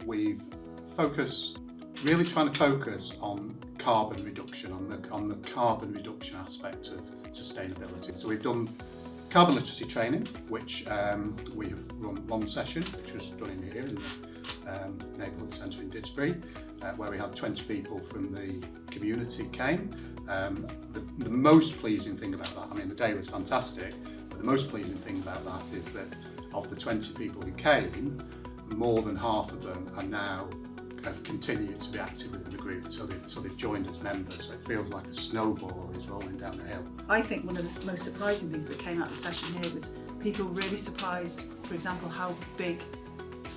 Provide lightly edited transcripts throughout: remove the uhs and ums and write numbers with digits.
we've really trying to focus on carbon reduction, on the carbon reduction aspect of sustainability. So we've done carbon literacy training, which we have run one session, which was done in here in the Neighbourhood Centre in Didsbury, where we had 20 people from the community came. The most pleasing thing about that, I mean the day was fantastic, but the most pleasing thing about that is that of the 20 people who came, more than half of them are now have continued to be active within the group, so they've joined as members, so it feels like a snowball is rolling down the hill. I think one of the most surprising things that came out of the session here was people really surprised, for example, how big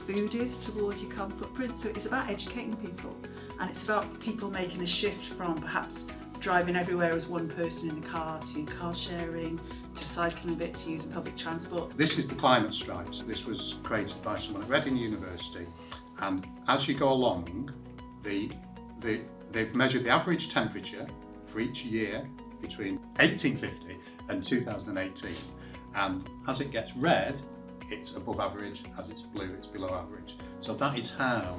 food is towards your carbon footprint. So it's about educating people, and it's about people making a shift from perhaps driving everywhere as one person in the car to car sharing, to cycling a bit, to using public transport. This is the climate stripes. This was created by someone at Reading University, and as you go along, they've measured the average temperature for each year between 1850 and 2018, and as it gets red, it's above average, as it's blue, it's below average. So that is how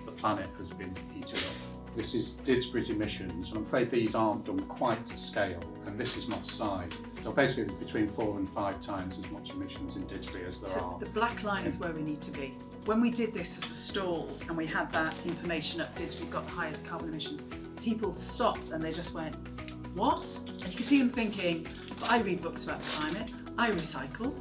the planet has been heated up. This is Didsbury's emissions, and I'm afraid these aren't done quite to scale, and this is Moss Side. So basically there's between 4 and 5 times as much emissions in Didsbury as there are. The black line is where we need to be. When we did this as a stall and we had that information up Didsbury got the highest carbon emissions, people stopped and they just went, what? And you can see them thinking, but I read books about the climate, I recycle,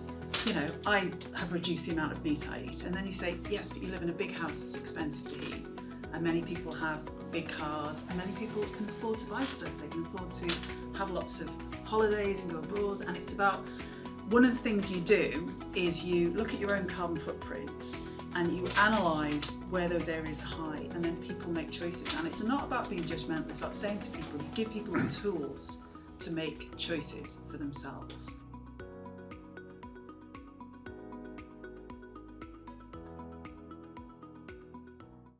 you know, I have reduced the amount of meat I eat. And then you say, yes, but you live in a big house that's expensive to heat. And many people have big cars, and many people can afford to buy stuff. They can afford to have lots of holidays and go abroad. And it's about, one of the things you do is you look at your own carbon footprint and you analyse where those areas are high, and then people make choices. And it's not about being judgmental, it's about saying to people, you give people the tools to make choices for themselves.